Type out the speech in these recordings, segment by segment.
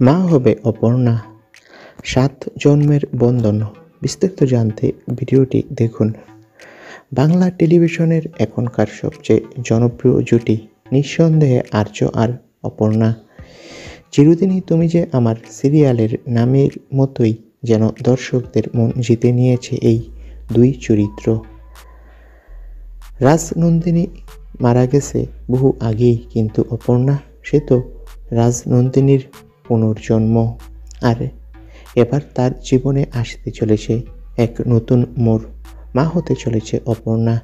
মা হবে অপর্ণা, 7 জন্মের বন্ধন। বিস্তারিত জানতে ভিডিওটি দেখুন। বাংলা টেলিভিশনের এখনকার সবচেয়ে জনপ্রিয় জুটি নিঃসন্দেহে আর্য আর অপর্ণা। চিরদিনই তুমি যে আমার সিরিয়ালের নামের মতোই যেন দর্শকদের মন জিতে নিয়েছে এই দুই চরিত্র। রাজনন্দিনী মারা গেছে বহু আগেই, কিন্তু অপর্ণা সে তো রাজনন্দিনীর পুনর্জন্ম। আর এবার তার জীবনে আসতে চলেছে এক নতুন মোড়। মা হতে চলেছে অপর্ণা।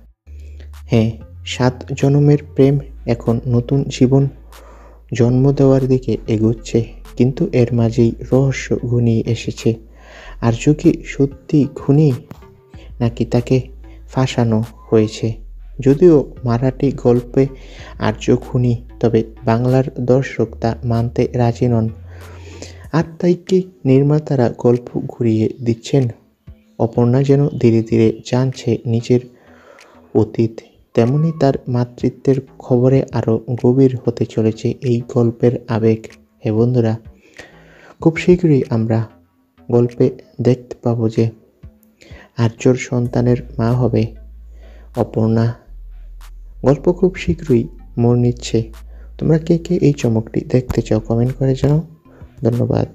হ্যাঁ, 7 জন্মের প্রেম এখন নতুন জীবন জন্ম দেওয়ার দিকে এগোচ্ছে, কিন্তু এর মাঝেই রহস্য ঘনিয়ে এসেছে। আর্য কি সত্যি খুনি, নাকি তাকে ফাঁসানো হয়েছে? যদিও মারাঠি গল্পে আর্য খুনি, তবে বাংলার দর্শক তা মানতে রাজি নন। আর তাই কি নির্মাতারা গল্প ঘুরিয়ে দিচ্ছেন? অপর্ণা যেন ধীরে ধীরে জানছে নিজের অতীত, তেমনি তার মাতৃত্বের খবরে আরও গভীর হতে চলেছে এই গল্পের আবেগ। হে বন্ধুরা, খুব শীঘ্রই আমরা গল্পে দেখতে পাবো যে আর্যর সন্তানের মা হবে অপর্ণা। গল্প খুব শীঘ্রই মোড় নিচ্ছে। তোমরা কে কে এই চমকটি দেখতে চাও কমেন্ট করে জানাও। ধন্যবাদ।